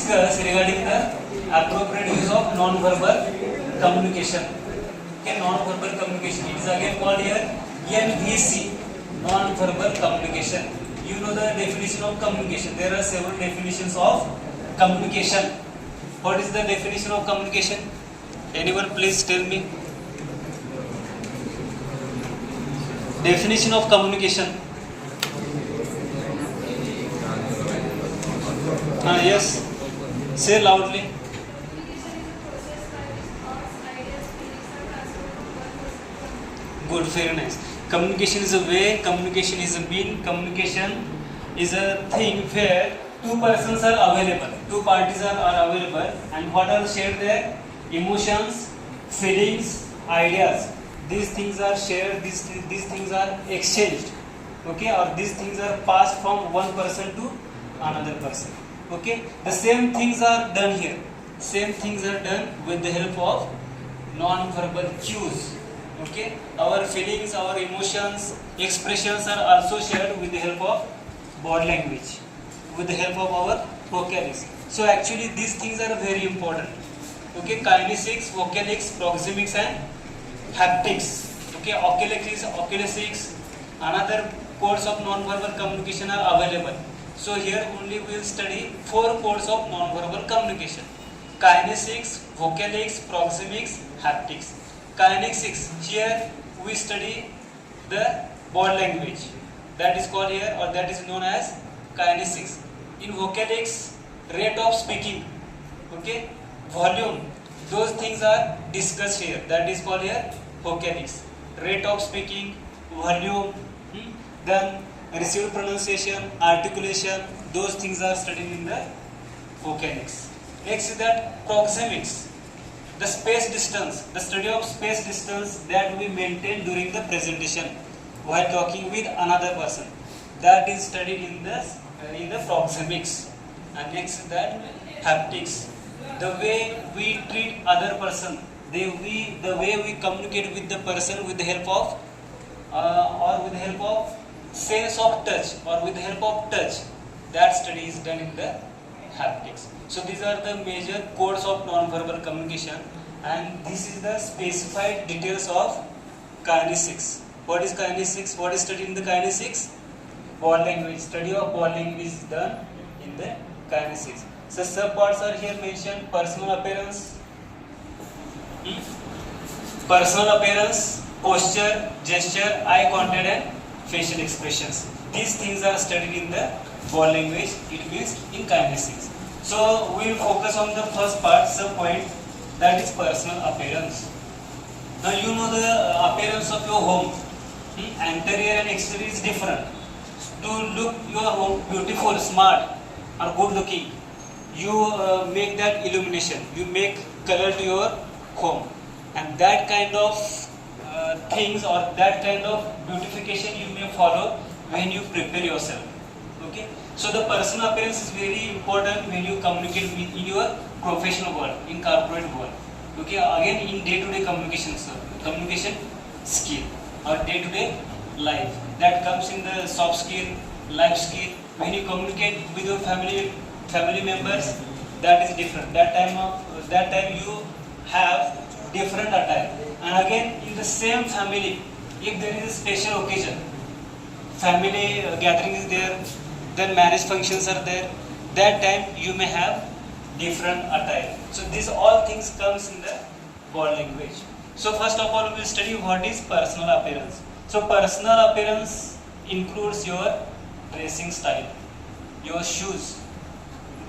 discuss regarding the appropriate use of non-verbal communication. Okay, non-verbal communication. It is again called here NVC, non-verbal communication. You know the definition of communication. There are several definitions of communication. What is the definition of communication? Anyone please tell me. Definition of communication. Yes. Say loudly. Good, very nice. Communication is a way, communication is a mean, communication is a thing where two persons are available, two parties are available, and what are shared there? Emotions, feelings, ideas. These things are shared, these things are exchanged, okay, or these things are passed from one person to another person. Okay, the same things are done here. Same things are done with the help of non-verbal cues. Okay, our feelings, our emotions, expressions are also shared with the help of body language, with the help of our vocalics. So actually these things are very important. Okay, kinesics, vocalics, proxemics and haptics. Okay, oculesics, another codes of non-verbal communication are available. So here only we will study 4 codes of non-verbal communication: kinesics, vocalics, proxemics, haptics. Kinesics, here we study the body language, that is called here, or that is known as kinesics. In vocalics, rate of speaking, okay, volume, those things are discussed here, that is called here vocalics. Rate of speaking, volume, then received pronunciation, articulation, those things are studied in the vocalics. Next is that proxemics, the space distance, the study of space distance that we maintain during the presentation while talking with another person, that is studied in the proxemics. And next is that haptics, the way we treat other person, the way we communicate with the person with the help of or with the help of sense of touch, or with the help of touch, that study is done in the haptics. So these are the major codes of non-verbal communication, and this is the specified details of kinesics. What is kinesics? What is studied in the kinesics? Body language. Study of body language is done in the kinesics. So subparts are here mentioned: personal appearance, posture, gesture, eye contact and facial expressions. These things are studied in the body language, it means in kinesics. So we will focus on the first part, sub point, that is personal appearance. Now you know the appearance of your home. Interior and exterior is different. To look your home beautiful, smart or good looking, you make that illumination, you make color to your home, and that kind of things or that kind of beautification you may follow when you prepare yourself. Okay, so the personal appearance is very important when you communicate in your professional world, in corporate world. Okay, again in day-to-day communication skill or day-to-day life, that comes in the soft skill, life skill. When you communicate with your family members, that is different. That time you have different attire. And again in the same family, if there is a special occasion, family gathering is there, then marriage functions are there, that time you may have different attire. So these all things comes in the body language. So first of all we will study what is personal appearance. So personal appearance includes your dressing style, your shoes,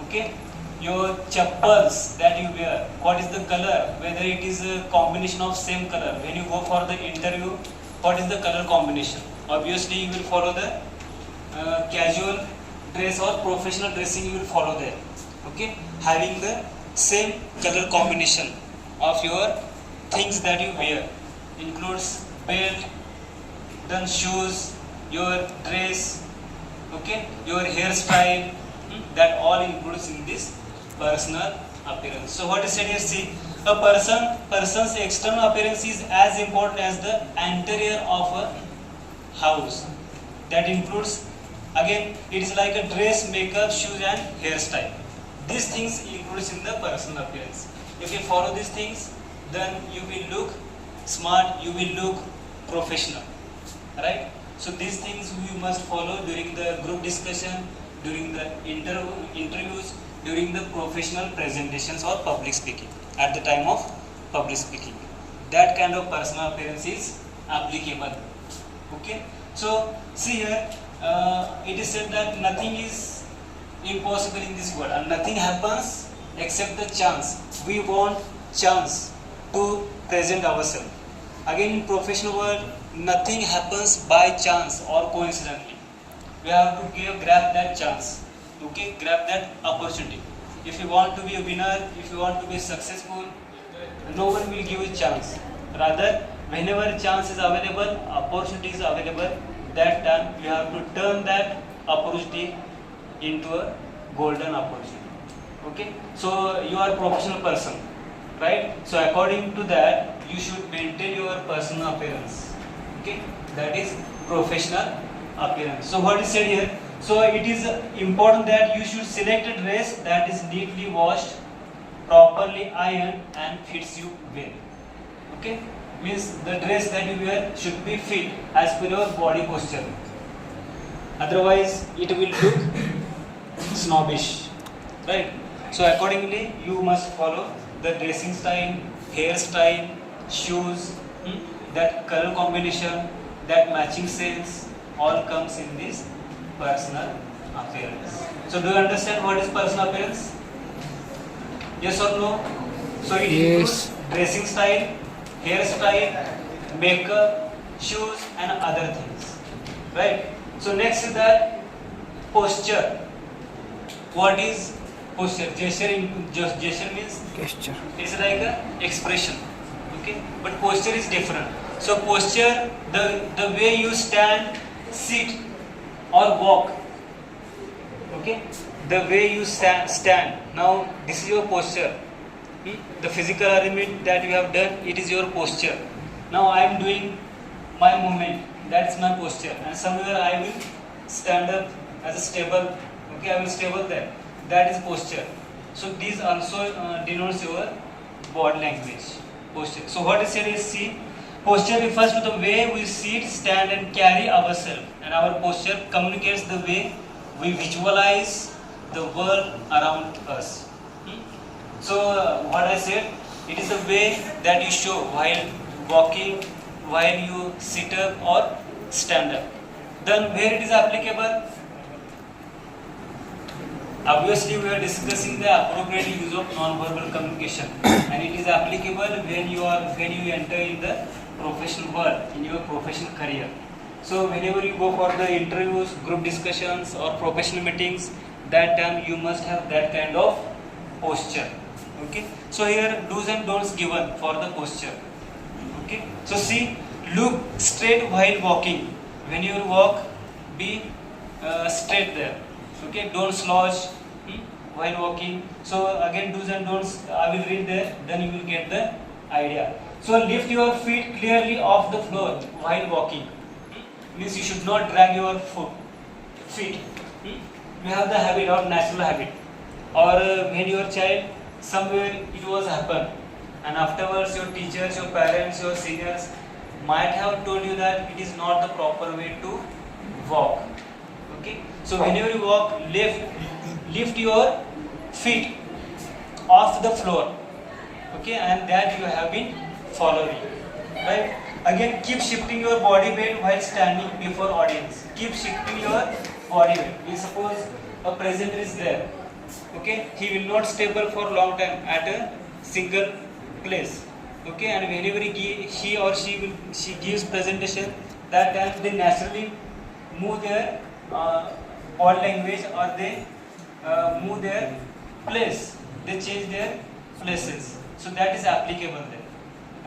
okay, your chappals that you wear, what is the color, whether it is a combination of same color. When you go for the interview, what is the color combination? Obviously you will follow the casual dress or professional dressing, you will follow there. Okay, having the same color combination of your things that you wear, includes belt, then shoes, your dress, okay, your hairstyle, that all includes in this personal appearance. So what is said here? See, a person's external appearance is as important as the interior of a house. That includes, again, it is like a dress, makeup, shoes and hairstyle. These things includes in the personal appearance. If you follow these things, then you will look smart, you will look professional, right? So these things we must follow during the group discussion, during the interviews, during the professional presentations or public speaking, at the time of public speaking. That kind of personal appearance is applicable. Okay, so see here, it is said that nothing is impossible in this world and nothing happens except the chance. We want chance to present ourselves. Again, in professional world, nothing happens by chance or coincidentally. We have to grab that chance. Okay, grab that opportunity. If you want to be a winner, if you want to be successful, no one will give you chance. Rather, whenever chance is available, opportunity is available, that time you have to turn that opportunity into a golden opportunity. Okay, so you are a professional person, right? So according to that, you should maintain your personal appearance. Okay, that is professional appearance. So what is said here? So it is important that you should select a dress that is neatly washed, properly ironed and fits you well. Okay, means the dress that you wear should be fit as per your body posture. Otherwise, it will look snobbish, right? So accordingly, you must follow the dressing style, hairstyle, shoes, that color combination, that matching sense, all comes in this personal appearance. So do you understand what is personal appearance? Yes or no? So it includes dressing style, hairstyle, makeup, shoes and other things, right? So next is that posture. What is posture? Gesture means Gesture. it's like a expression, okay? But posture is different. So posture, the way you stand, sit or walk, okay? The way you stand. Now this is your posture. The physical arrangement that you have done, it is your posture. Now I am doing my movement, that's my posture, and somewhere I will stand up as a stable. Okay, I will stable there. That is posture. So these also denotes your body language, posture. So what is said is, see, posture refers to the way we sit, stand and carry ourselves, and our posture communicates the way we visualize the world around us. So what I said, it is the way that you show while walking, while you sit up or stand up. Then where it is applicable? Obviously we are discussing the appropriate use of non-verbal communication, and it is applicable when you enter in the professional world, in your professional career. So whenever you go for the interviews, group discussions or professional meetings, that time you must have that kind of posture. Okay, so here do's and don'ts given for the posture. Okay, so see, look straight while walking. When you walk, be straight there. Okay, don't slouch while walking. So again, do's and don'ts I will read there, then you will get the idea. So lift your feet clearly off the floor while walking. Means you should not drag your feet. You have the habit or natural habit, or when your child somewhere it was happen, and afterwards your teachers, your parents, your seniors might have told you that it is not the proper way to walk. Okay, so whenever you walk, lift your feet off the floor. Okay, and that you have been following, right? Again, keep shifting your body weight while standing before audience. Keep shifting your body weight. We suppose a presenter is there. Okay, he will not stable for long time at a single place. Okay, and whenever he or she gives presentation, that time they naturally move their body language, or they move their place. They change their places. So that is applicable there,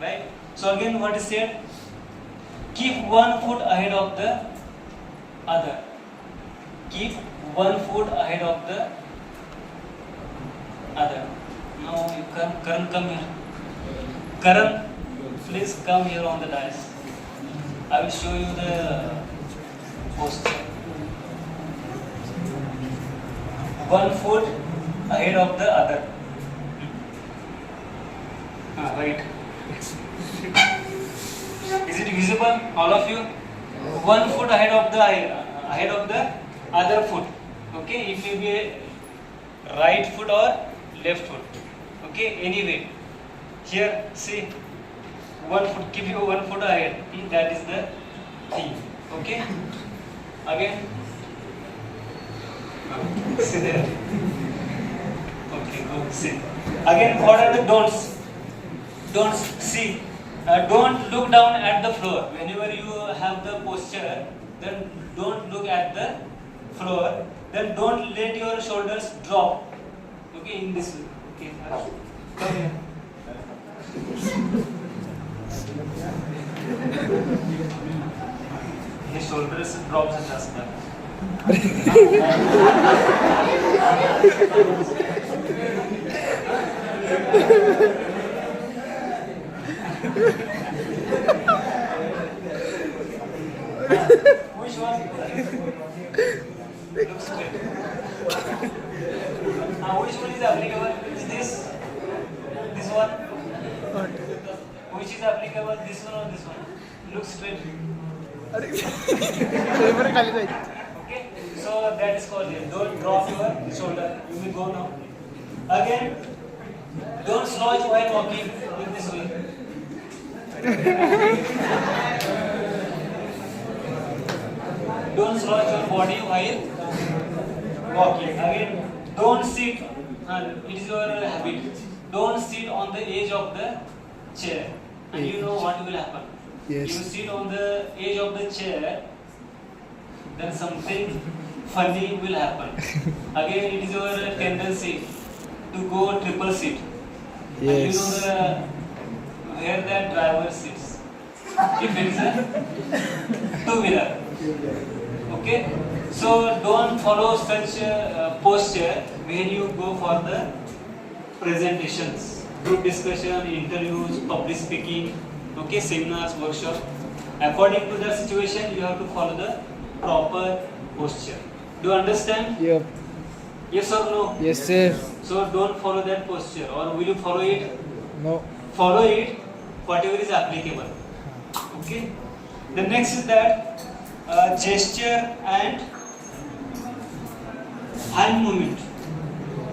right? So again, what is said? Keep one foot ahead of the other. Keep one foot ahead of the other. Now you Karan, come here. Karan, please come here on the dais. I will show you the posture. 1 foot ahead of the other. Right. Is it visible, all of you? One foot ahead of the other foot. Okay, it may be a right foot or left foot. Okay, anyway, here see, one foot, keep you 1 foot ahead. That is the thing. Okay, again. See there. Okay, go sit. Again, what are the don'ts? Don'ts. See, don't look down at the floor. Whenever you have the posture, then don't look at the floor. Then don't let your shoulders drop. Okay, in this way. Okay, come here. His shoulders drops just now. Which one? Looks straight. Which one is applicable? Is this? This one? Which is applicable? This one or this one? Looks straight. Okay, so that is called here. Don't drop your shoulder. You will go now. Again, don't slouch while walking in this way. Don't slouch your body while walking. Again, don't sit. It is your habit. Don't sit on the edge of the chair. And you know what will happen. Yes. You sit on the edge of the chair, then something funny will happen. Again, it is your tendency to go triple seat. Yes. And you know where the driver sits. If it is a two-wheeler. Okay? So don't follow such posture when you go for the presentations, group discussion, interviews, public speaking, okay, seminars, workshop. According to the situation, you have to follow the proper posture. Do you understand? Yep. Yes or no? Yes, sir. So don't follow that posture, or will you follow it? No. Follow it, whatever is applicable. Okay. The next is that gesture and hand movement.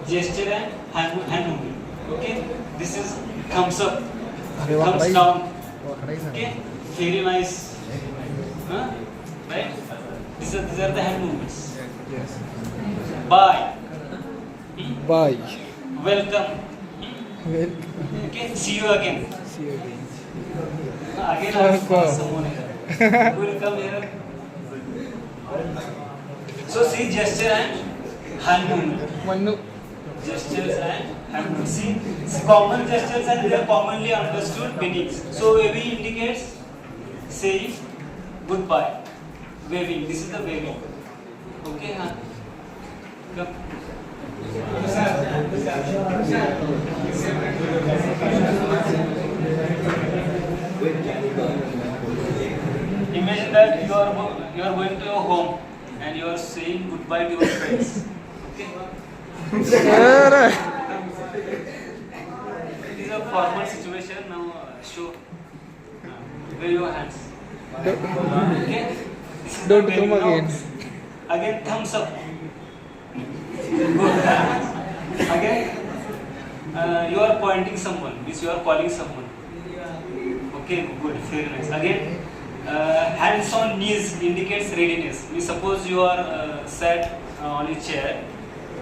Gesture and hand movement. Okay. This is thumbs up, thumbs down. Okay. Very nice. Right. These are the hand movements. Yes. Bye. Bye. Welcome. Well, Okay. See you again. see you again. Again, I will call someone here. Who will come here? So see gesture and hand movement. Manu. Gestures and hand movement. See common gestures and they are commonly understood meanings. So waving indicates saying goodbye. Waving. This is the waving. Okay, huh? Come. Imagine that you are going to your home and you are saying goodbye to your friends. Okay? It is a formal situation. Now show. Wave your hands. Okay? This is Don't the come waving now. again. Again, thumbs up. Good. Again, you are pointing someone. Means you are calling someone. Okay, good. Very nice. Again, hands on knees indicates readiness. Means suppose you are sat on a chair.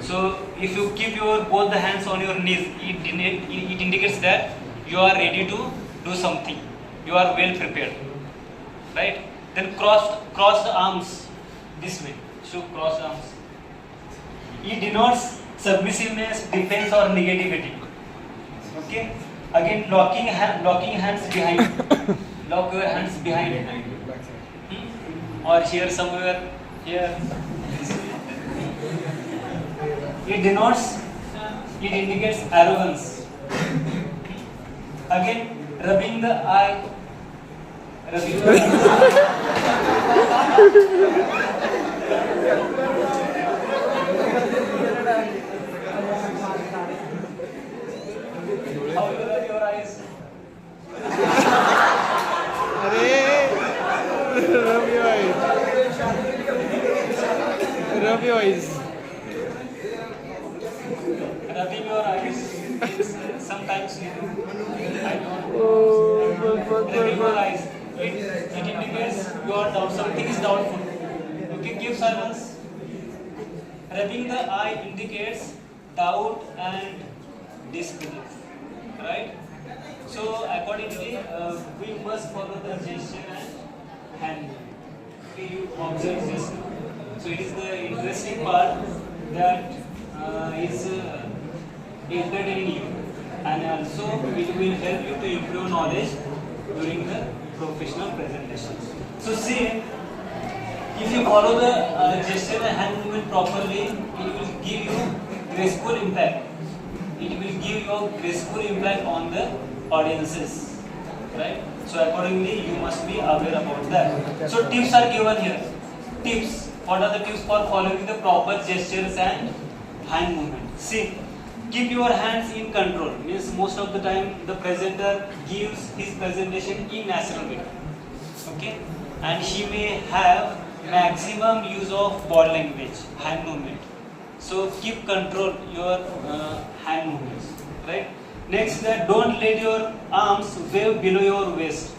So if you keep your both the hands on your knees, it indicates that you are ready to do something. You are well prepared. Right? Then crossed arms this way. Show crossed arms. It denotes submissiveness, defense, or negativity. Okay. Again, locking hands behind. Lock your hands behind. Or here somewhere. Here. It indicates arrogance. Again, rubbing the eye. Rubbing the rubbing your eyes is sometimes you do. I don't. Rubbing your eyes. It indicates your doubt. Something is doubtful. Okay, give silence. Rubbing the eye indicates doubt and disbelief. Right? So accordingly, we must follow the gesture and hand. Okay, you observe this. So it is the interesting part that is entertaining you, and also it will help you to improve knowledge during the professional presentation. So see, if you follow the gesture and hand movement properly, it will give you graceful impact. It will give you a graceful impact on the audiences, right? So accordingly, you must be aware about that. So tips are given here. Tips. What are the tips for following the proper gestures and hand movement? See, keep your hands in control. Means most of the time the presenter gives his presentation in natural way. Okay, and he may have maximum use of body language, hand movement. So keep control your hand movements, right? Next, that don't let your arms wave below your waist.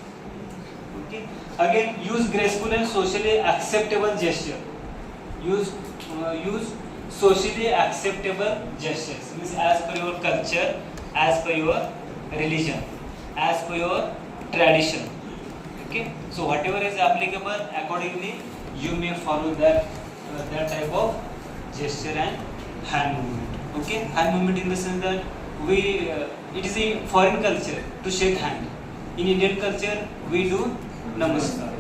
Okay. Again, use graceful and socially acceptable gesture. Use socially acceptable gestures. Means as per your culture, as per your religion, as per your tradition. Okay. So whatever is applicable, accordingly, you may follow that type of gesture and hand movement. Okay. Hand movement in the sense that it is a foreign culture to shake hand. In Indian culture, we do namaskar.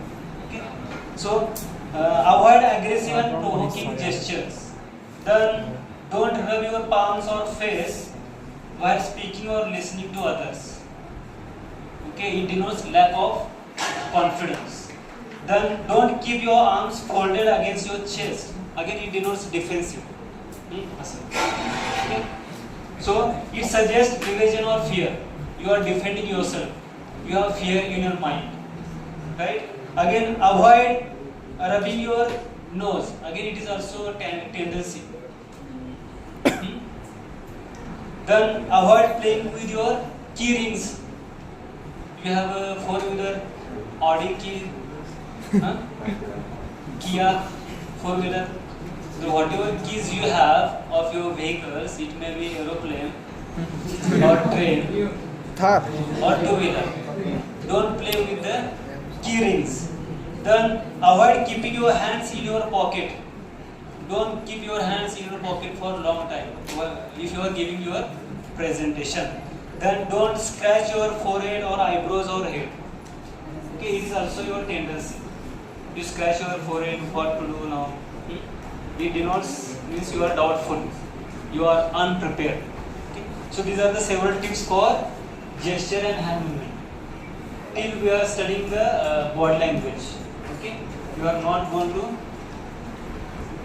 Okay. So avoid aggressive and provoking gestures. Then don't rub your palms or face while speaking or listening to others. Okay, it denotes lack of confidence. Then don't keep your arms folded against your chest. Again, it denotes defensive. Okay. So it suggests evasion or fear. You are defending yourself. You have fear in your mind. Right? Again, avoid rubbing your nose. Again, it is also a tendency. Then avoid playing with your key rings. You have a 4-wheeler, Audi key, Kia 4-wheeler. So whatever keys you have of your vehicles, it may be aeroplane or train Thar. or 2-wheeler. Don't play with the key rings. Then avoid keeping your hands in your pocket. Don't keep your hands in your pocket for a long time if you are giving your presentation. Then don't scratch your forehead or eyebrows or head. Okay, it is also your tendency. You scratch your forehead, what to do now? It denotes, means you are doubtful, you are unprepared. Okay? So these are the several tips for gesture and hand movement. Till we are studying the body language. Okay, you are not going to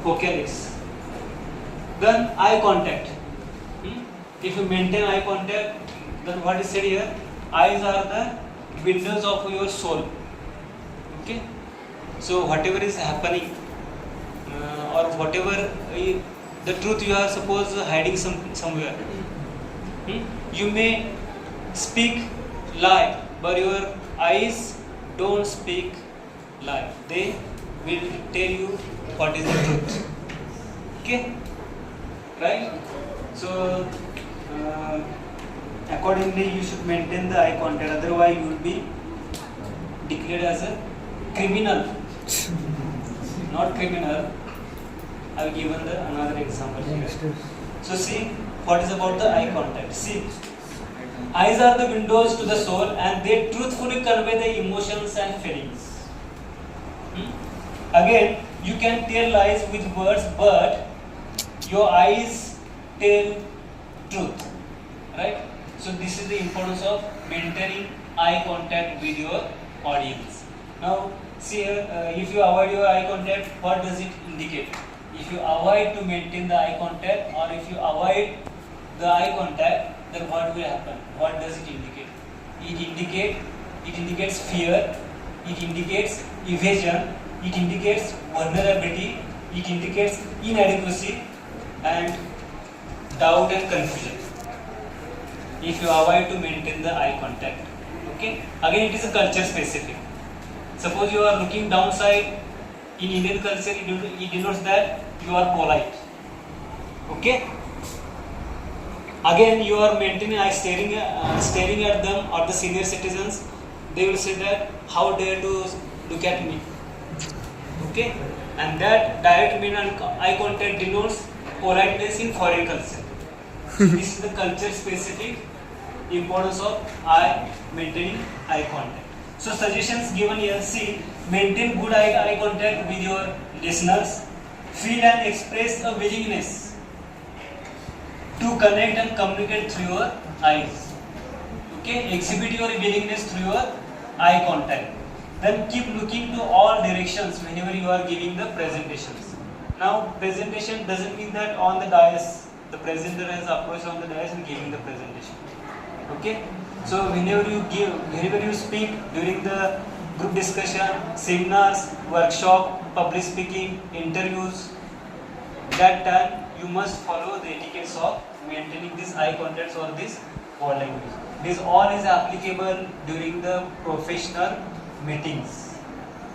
vocalics. Then eye contact. If you maintain eye contact, then what is said here? Eyes are the windows of your soul. Okay, so whatever is happening. Or whatever the truth you are suppose hiding somewhere, you may speak lie, but your eyes don't speak lie. They will tell you what is the truth. Okay, right? So accordingly, you should maintain the eye contact. Otherwise, you will be declared as a criminal. Not criminal. I have given another example here. So see, what is about the eye contact? See, eyes are the windows to the soul and they truthfully convey the emotions and feelings. Again, you can tell lies with words, but your eyes tell truth. Right? So this is the importance of maintaining eye contact with your audience. Now, see here, if you avoid your eye contact, what does it indicate? If you avoid to maintain the eye contact, or if you avoid the eye contact, then what will happen? What does it indicate? It indicates fear, it indicates evasion, it indicates vulnerability, it indicates inadequacy, and doubt and confusion if you avoid to maintain the eye contact. Okay, again it is a culture specific. Suppose you are looking downside, in Indian culture it denotes that you are polite. Okay, again you are maintaining eye staring at them or the senior citizens, they will say that how dare to look at me. Okay, and that direct mean and eye contact denotes politeness in foreign culture. This is the culture specific importance of maintaining eye contact. So suggestions given here, see, maintain good eye contact with your listeners, feel and express a willingness to connect and communicate through your eyes. Okay, exhibit your willingness through your eye contact. Then keep looking to all directions whenever you are giving the presentations. Now presentation doesn't mean that on the dais, the presenter has approached on the dais and giving the presentation. Okay, so whenever you speak during the group discussion, seminars, workshop, public speaking, interviews, that time you must follow the etiquettes of maintaining this eye contact or this body language. This all is applicable during the professional meetings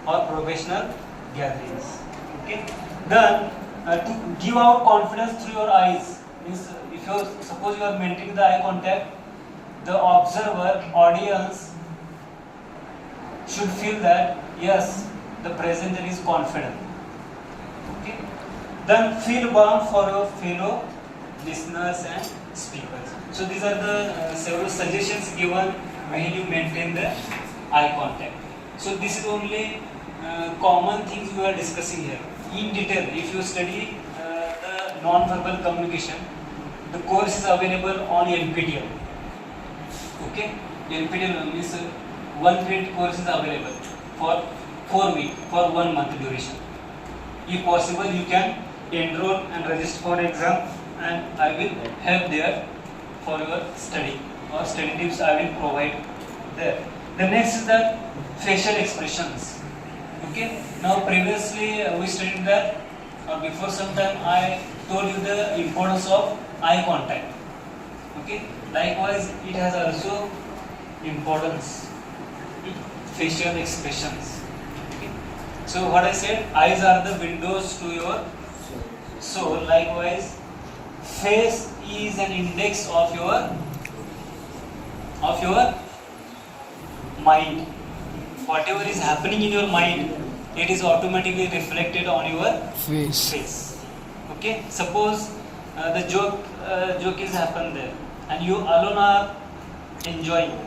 or professional gatherings. Okay, then to give out confidence through your eyes means if you suppose you are maintaining the eye contact, the observer, audience should feel that yes, the presenter is confident. Okay, then feel bound for your fellow listeners and speakers. So these are the several suggestions given when you maintain the eye contact. So this is only common things we are discussing here. In detail, if you study the non-verbal communication, the course is available on NPTEL. Okay, NPTEL means one credit course is available for 4 weeks, for 1 month duration. If possible, you can enroll and register for exam, and I will help there for your study, or study tips I will provide there. The next is that facial expressions. Okay, now previously we studied that, or before some time I told you the importance of eye contact. Okay, likewise it has also importance in facial expressions. Okay, so what I said, eyes are the windows to your soul. Likewise, face is an index of your mind. Whatever is happening in your mind, it is automatically reflected on your face. Okay, suppose the joke is happened there, and you alone are enjoying.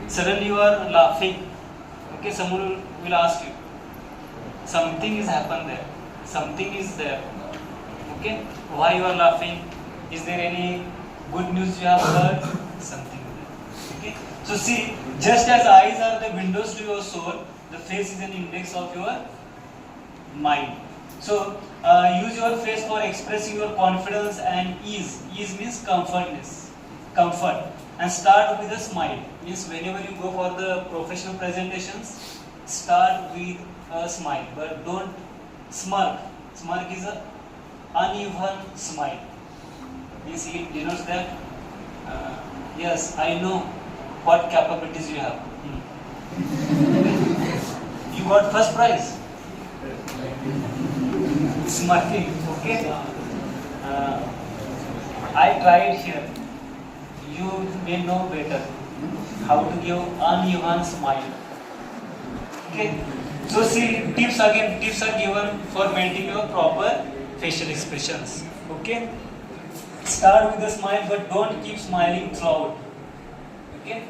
Suddenly you are laughing. Okay, someone will ask you, something is happened there, something is there. Okay, why you are laughing? Is there any good news you have heard? Something there. Okay, so see, just as eyes are the windows to your soul, the face is an index of your mind. So use your face for expressing your confidence and ease. Ease means comfort. And start with a smile. Means whenever you go for the professional presentations, start with a smile, but don't smirk. Smirk is a uneven smile. Means it denotes that yes, I know what capabilities you have. You got first prize. Smirking. Okay. I tried here. You may know better how to give uneven smile. Okay. So see, tips are given for maintaining your proper facial expressions. Okay. Start with a smile, but don't keep smiling throughout. Okay.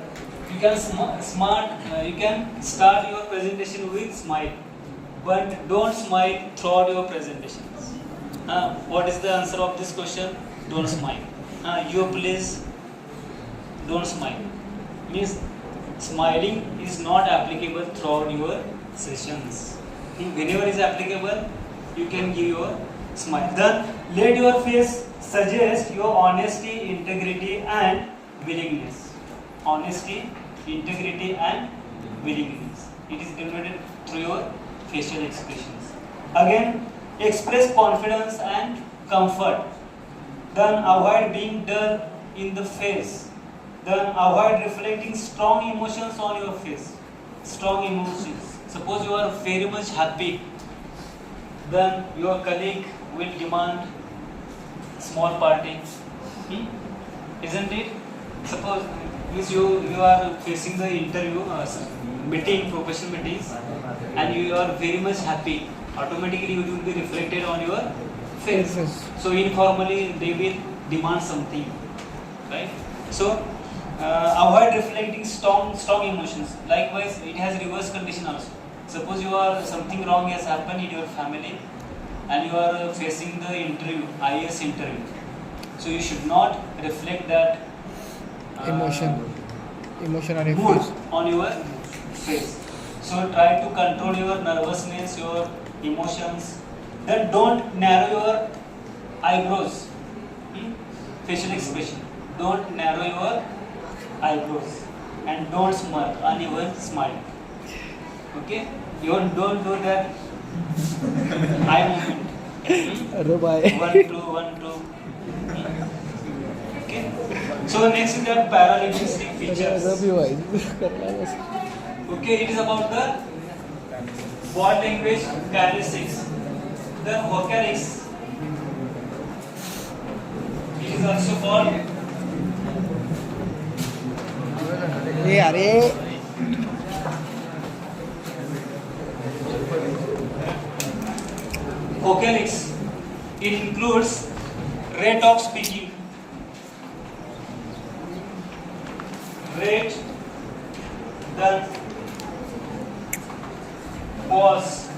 You can you can start your presentation with smile, but don't smile throughout your presentations. What is the answer of this question? Don't smile. You please don't smile. Means smiling is not applicable throughout your sessions. Whenever is applicable, you can give your smile. Then let your face suggest your honesty, integrity and willingness. Honesty, integrity and willingness. It is denoted through your facial expressions. Again, express confidence and comfort. Then avoid being dull in the face. Then avoid reflecting strong emotions on your face. Strong emotions. Suppose you are very much happy, then your colleague will demand small party. Isn't it? Suppose means you are facing the interview, meeting, professional meetings, and you are very much happy. Automatically it will be reflected on your face. Yes. So informally they will demand something, right? So avoid reflecting strong emotions. Likewise, it has reverse condition also. Suppose you are something wrong has happened in your family, and you are facing the interview, IAS interview. So you should not reflect that Emotion on your mood face. on your face. So try to control your nervousness, your emotions. Then don't narrow your eyebrows. Facial expression. Don't narrow your eyebrows and don't smirk, uneven smile. Okay? You don't do that eye movement. अरे भाई 1, 2, 1, 2. Okay? So next is the paralinguistic features. Ravi भाई करना है बस Okay, it is about the body language characteristics. The vocalics. It is also called ये अरे vocalics. It includes rate of speaking, rate, then pause,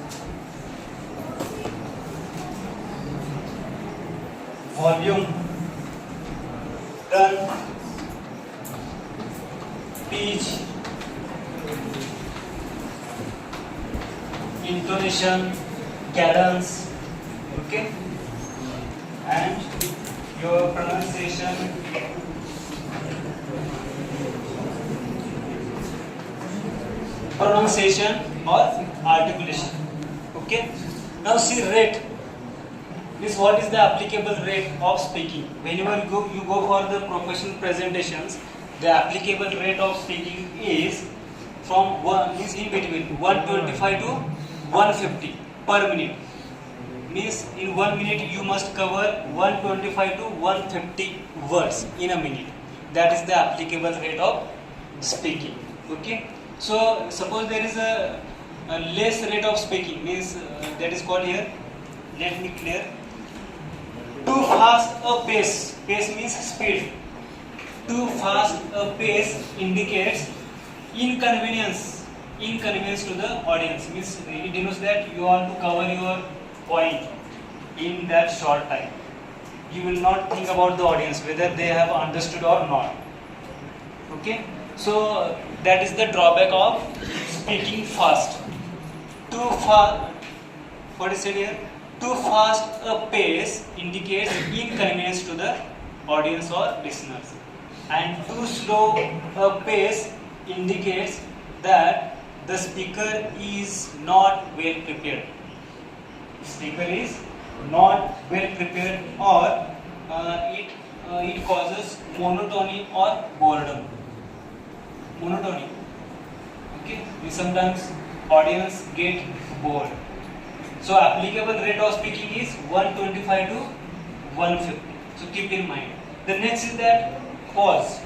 volume, then pitch, intonation, cadence, okay, and your pronunciation, or articulation. Okay, now see rate. This what is the applicable rate of speaking. Whenever you go for the professional presentations, the applicable rate of speaking is from is in between 125 to 150 per minute. Means in 1 minute you must cover 125 to 150 words in a minute. That is the applicable rate of speaking. Okay. So suppose there is a less rate of speaking, means that is called here. Let me clear. Too fast a pace. Pace means speed. Too fast a pace indicates inconvenience to the audience. Means it denotes that you want to cover your point in that short time. You will not think about the audience whether they have understood or not. Okay, so that is the drawback of speaking fast. Too fast, what is said here? Too fast a pace indicates inconvenience to the audience or listeners, and too slow a pace indicates that the speaker is not well prepared. Speaker is not well prepared, or it causes monotony or boredom. Monotony. Okay, sometimes audience get bored. So applicable rate of speaking is 125 to 150. So keep in mind. The next is that pause.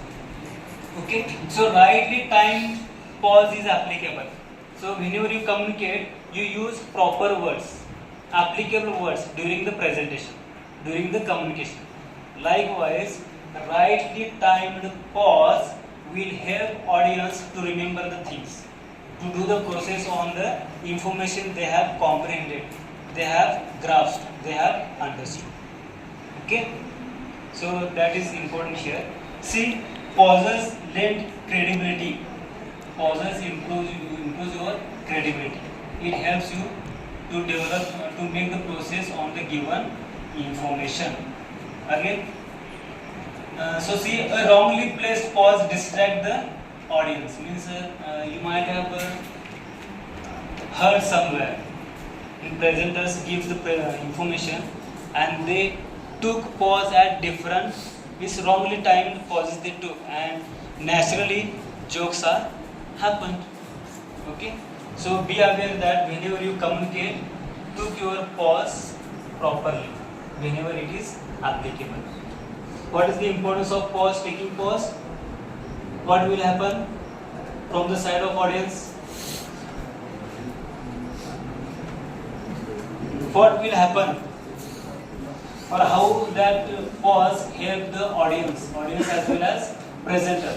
Okay, so rightly timed pause is applicable. So whenever you communicate, you use proper words, applicable words during the presentation, during the communication. Likewise, rightly timed pause will help audience to remember the things, to do the process on the information they have comprehended, they have grasped, they have understood. Okay, so that is important here. See, pauses lend credibility. Pauses improves your credibility. It helps you to develop, to make the process on the given information. Again, so see, a wrongly placed pause distract the audience. Means you might have heard somewhere, the presenters gives the information and they took pause at different, is wrongly timed pauses they took, and naturally jokes are happened. Okay, so be aware that whenever you communicate, took your pause properly whenever it is applicable. What is the importance of pause? Taking pause. What will happen from the side of audience? What will happen, or how that pause help the audience as well as presenter?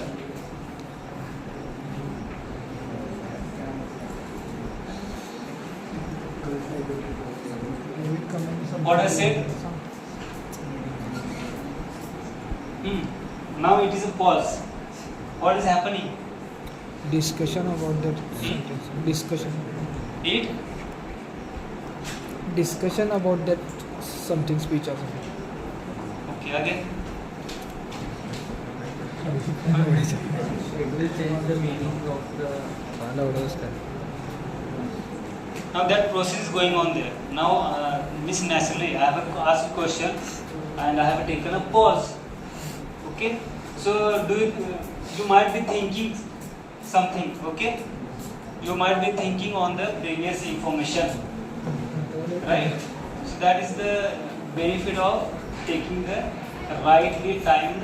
What I said? Now it is a pause. What is happening? Discussion about that sentence. Discussion about that something speech or something. Okay, again. It will change the meaning of the. Now that process is going on there. Now, Miss Naturally, I have asked a question and I have taken a pause. Okay, so you might be thinking something. Okay, you might be thinking on the previous information, right? So that is the benefit of taking the rightly timed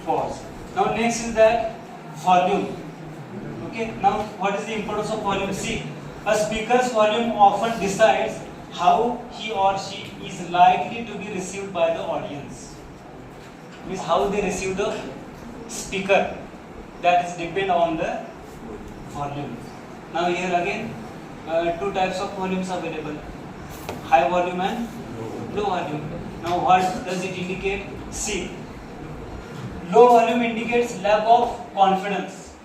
pause. Now next is that volume. Okay, now what is the importance of volume? See, a speaker's volume often decides how he or she is likely to be received by the audience. Means how they receive the speaker. That is depend on the volume. Now here again, two types of volumes available: high volume and low volume. Now what does it indicate? See, low volume indicates lack of confidence.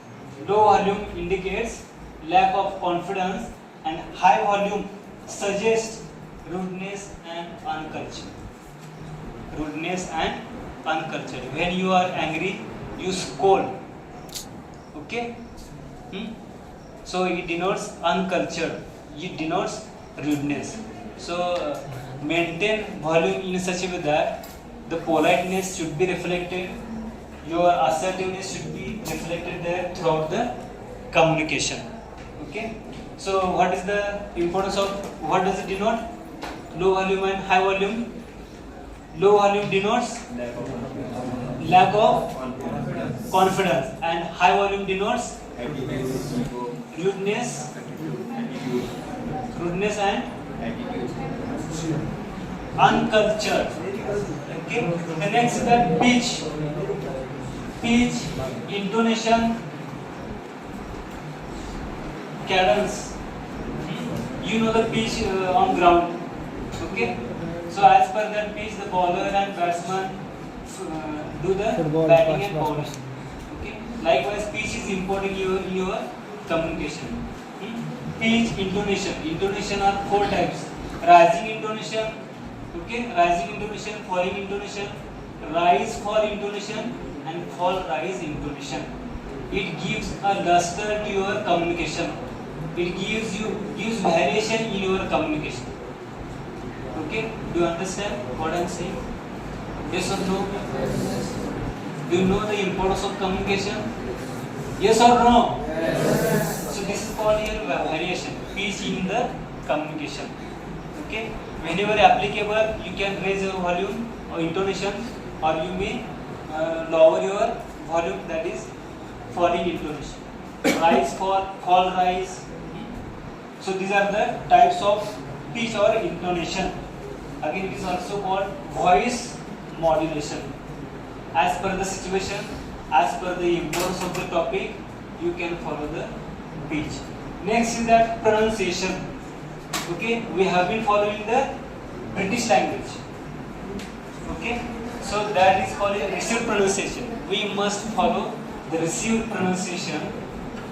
Low volume indicates lack of confidence, and high volume suggests rudeness and uncultured. Rudeness and uncultured. When you are angry, you scold. Okay? So it denotes uncultured. It denotes rudeness. So maintain volume in such a way that the politeness should be reflected, your assertiveness should be reflected there throughout the communication. Okay, so what is the importance of, what does it denote? Low volume and high volume. Low volume denotes lack of confidence, and high volume denotes rudeness and uncultured. Okay, the next is that pitch, intonation, cadence. You know the pitch on ground. Okay, so as per that pitch, the bowler and batsman do the Football, batting and basketball. bowling. Okay, likewise pitch is important in your communication. Pitch, intonation are four types: rising intonation, okay, rising intonation, falling intonation, rise fall intonation, and fall rise intonation. It gives a luster to your communication. It gives variation in your communication. Okay, do you understand what I am saying? Yes or no? Do you know the importance of communication? Yes or no? Yes. So this is called here variation, pitch in the communication. Okay, whenever applicable, you can raise your volume or intonation, or you may lower your volume, that is falling intonation. Rise, fall, rise. So these are the types of pitch or intonation. Again, it is also called voice modulation. As per the situation, as per the importance of the topic, you can follow the pitch. Next is that pronunciation. Okay, we have been following the British language. Okay, so that is called a received pronunciation. We must follow the received pronunciation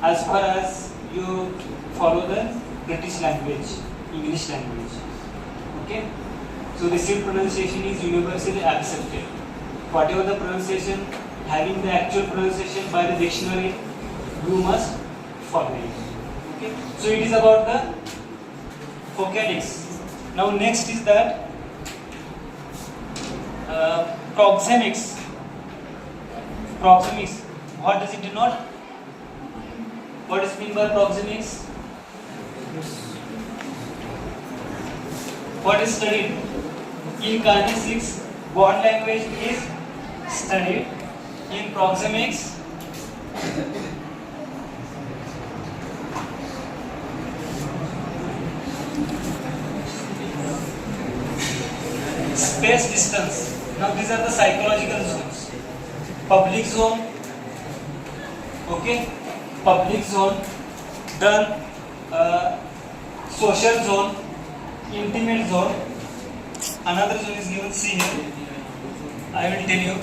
as far as you follow the British language, English language. Okay, so received pronunciation is universally accepted. Whatever the pronunciation, having the actual pronunciation by the dictionary, you must follow it. Okay, so it is about the vocalics. Now next is that Proxemics. Proxemics. What does it denote? What is mean by proxemics? What is studied? In kinesics, body language is studied. In proxemics, space distance. Now these are the psychological zones. Public zone, okay, public zone, then social zone, intimate zone. Another zone is given, see here, I will tell you.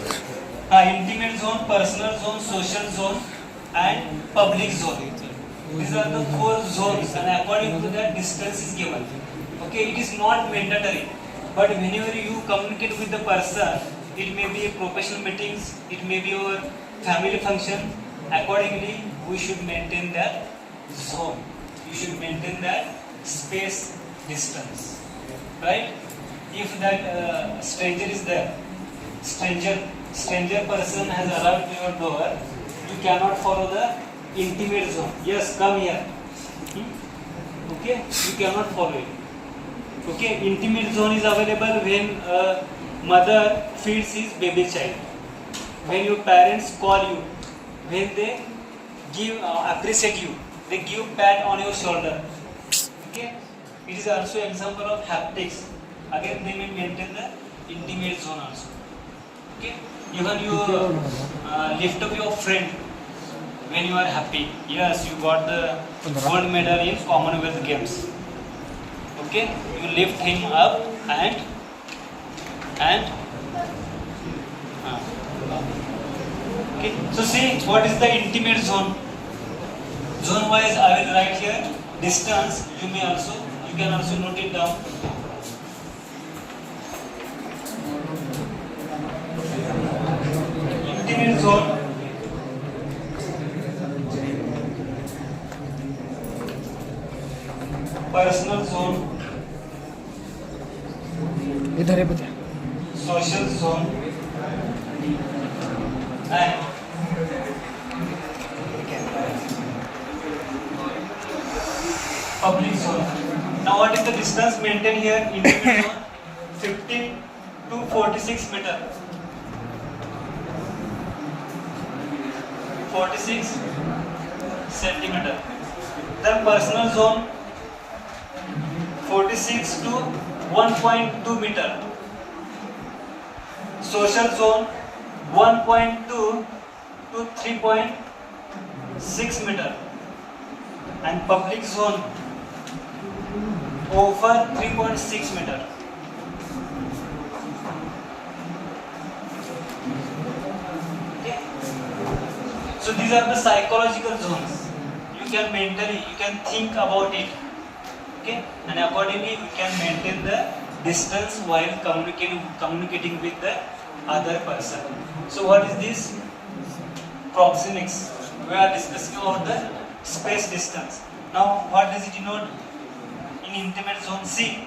Intimate zone, personal zone, social zone and public zone. These are the 4 zones, and according to that distance is given. Okay, it is not mandatory, but whenever you communicate with the person, it may be a professional meetings, it may be your family function, accordingly we should maintain that zone. You should maintain that space distance, right? If that stranger is there, stranger person has arrived to your door, you cannot follow the intimate zone. Yes, come here. Okay, you cannot follow it. Okay, intimate zone is available when mother feeds his baby child, when your parents call you, when they give appreciate you, they give pat on your shoulder. Okay, it is also example of haptics. Again, they may maintain the intimate zone also. Okay, even you lift up your friend when you are happy. Yes, you got the gold medal in Commonwealth Games. Okay, you lift him up and okay. So see, what is the intimate zone? Zone wise, I will write here distance. You can also note it down. Intimate zone. Personal zone. इधर है बता Social zone and public zone. Now what is the distance maintained here? Intimate zone 15 to 46 meter. 46 centimeter. Then personal zone 46 to 1.2 meter. Social zone 1.2 to 3.6 meter. And public zone over 3.6 meter. Okay. So these are the psychological zones. You can mentally, you can think about it. Okay, and accordingly we can maintain the distance while communicating with the other person. So what is this? Proxemics. We are discussing about the space distance. Now what does it denote? In intimate zone, see,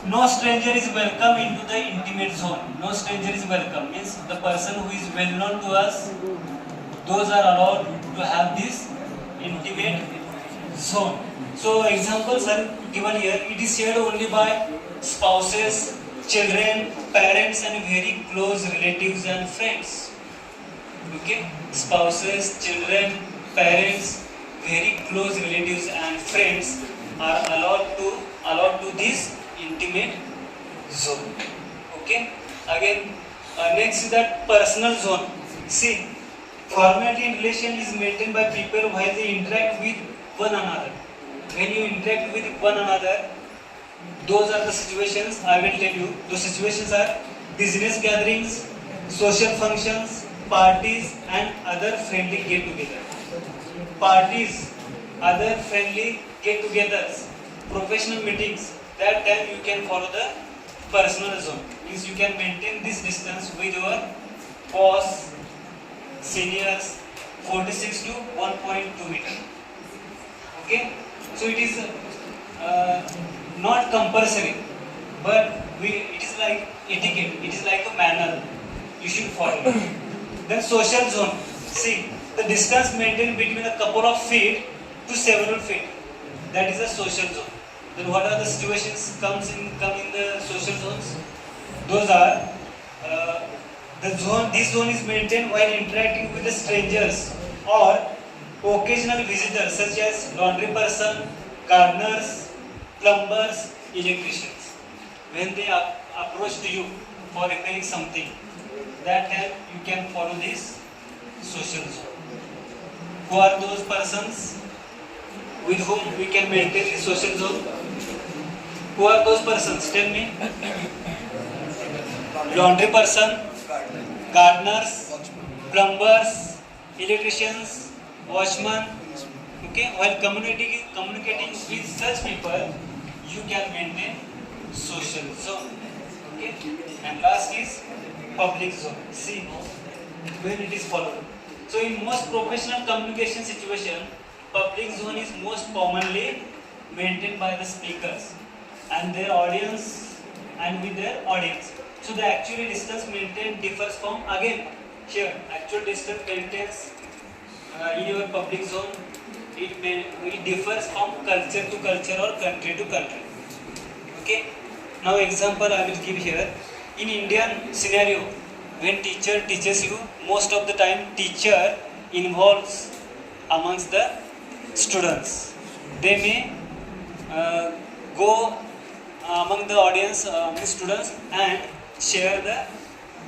no stranger is welcome into the intimate zone. No stranger is welcome means the person who is well known to us, those are allowed to have this intimate zone. So examples are given here. It is shared only by spouses, children, parents and very close relatives and friends. Okay, spouses, children, parents, very close relatives and friends are allowed to this intimate zone. Okay, again next is that personal zone. See, formality in relation is maintained by people while they interact with one another. When you interact with one another, those are the situations I will tell you. Those situations are business gatherings, social functions, parties and other friendly get-together. Parties, other friendly get-togethers, professional meetings. That time you can follow the personal zone. Means you can maintain this distance with your boss, seniors, 46 to 1.2 meter. Okay, so it is not compulsory, but it is like etiquette. It is like a manner you should follow. Then social zone. See, the distance maintained between a couple of feet to several feet. That is a social zone. Then what are the situations come in the social zones? Those are the zone. This zone is maintained while interacting with the strangers or occasional visitors such as laundry person, gardeners, plumbers, electricians. When they approach to you for repairing something, that time you can follow this social zone. Who are those persons with whom we can maintain the social zone? Who are those persons? Tell me. Laundry person, gardeners, plumbers, electricians, watchmen. Okay, while communicating with such people, you can maintain social zone. Okay, and last is public zone. See when it is followed. So in most professional communication situation, public zone is most commonly maintained by the speakers and their audience and with their audience. So the actual distance maintained differs from, again here actual distance maintained in your public zone, it differs from culture to culture or country to country. Okay, now example I will give here. In Indian scenario, when teacher teaches you, most of the time teacher involves amongst the students. They may go among the audience, the students, and share the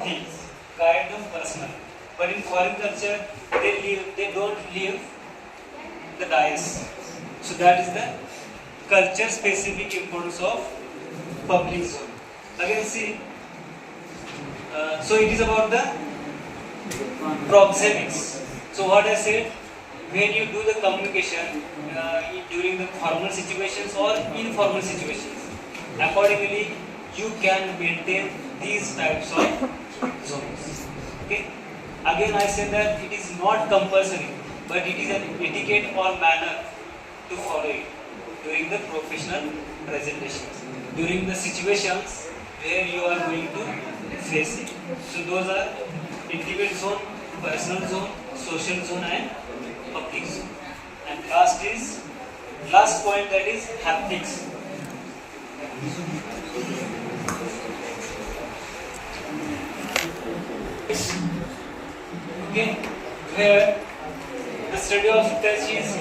things, guide them personally. But in foreign culture, they don't leave the dais. So that is the culture specific importance of public zone. Again, see. So it is about the proxemics. So what I said, when you do the communication during the formal situations or informal situations, accordingly you can maintain these types of zones. Okay. Again I said that it is not compulsory, but it is an etiquette or manner to follow it during the professional presentations, during the situations where you are going to face it. So those are intimate zone, personal zone, social zone and public zone. And last point, that is haptics. Okay, where the study of touch is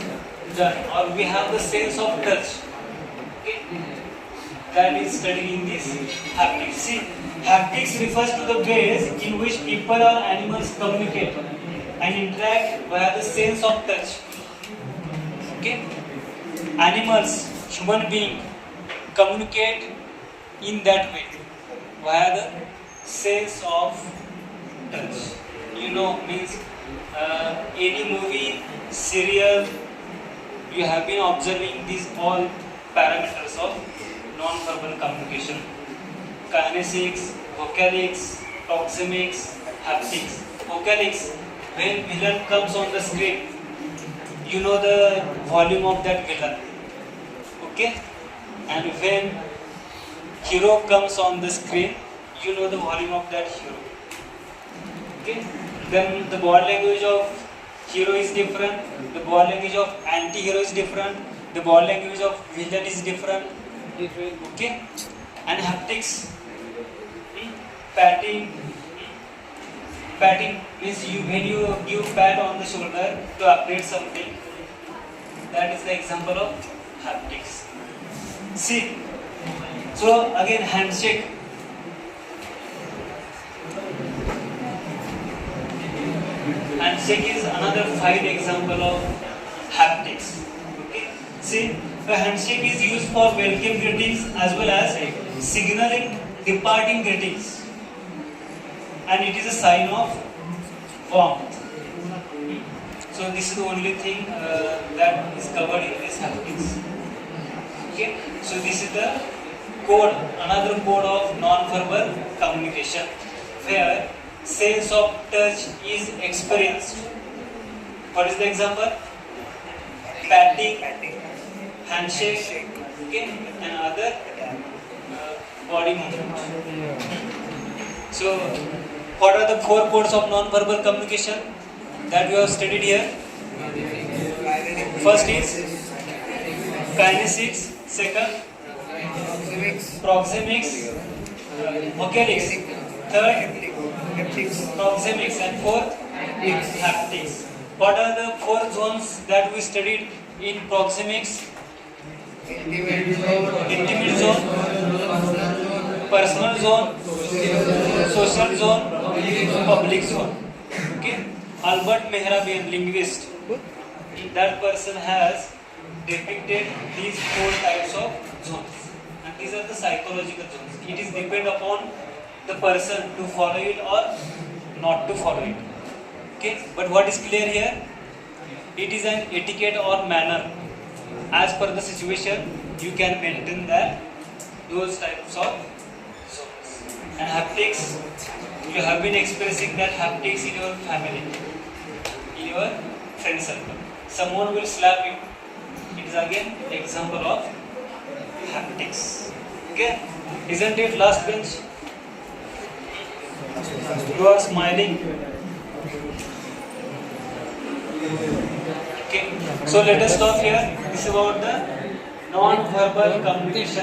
done, or we have the sense of touch. Okay, that is studied in this haptics. See, haptics refers to the ways in which people or animals communicate and interact via the sense of touch. Okay, animals, human beings communicate in that way via the sense of touch. You know, means any movie, serial, you have been observing these all parameters of non-verbal communication: kinesics, vocalics, proxemics, haptics. Vocalics, when villain comes on the screen, you know the volume of that villain. Okay, and when hero comes on the screen, you know the volume of that hero. Okay, then the body language of hero is different, the body language of anti-hero is different, the body language of villain is different. Okay, and haptics, patting means when you give pat on the shoulder to update something. That is the example of haptics. See, so again handshake. Handshake is another fine example of haptics. Okay, see, the handshake is used for welcome greetings as well as signaling departing greetings, and it is a sign of warmth. So this is the only thing that is covered in this haptics. Okay, so this is the code, another code of non-verbal communication, where sense of touch is experienced. What is the example? Patting, handshake, okay, and other body movement. So, what are the 4 codes of non-verbal communication that we have studied here? First is kinesics, second proxemics, vocalics, third proxemics, and fourth haptics. What are the 4 zones that we studied in proxemics? Intimate zone, personal zone, social zone, public zone. Okay. Albert Mehrabian, linguist, that person has depicted these 4 types of zones, and these are the psychological zones. It is depend upon the person to follow it or not to follow it. Okay. But what is clear here? It is an etiquette or manner. As per the situation, you can maintain that those types of zones. And haptics, you have been expressing that haptics in your family, in your friend circle. Someone will slap you. It is again example of haptics. Okay, isn't it? Last bench. You are smiling. Okay, so let us stop here. This is about the non-verbal communication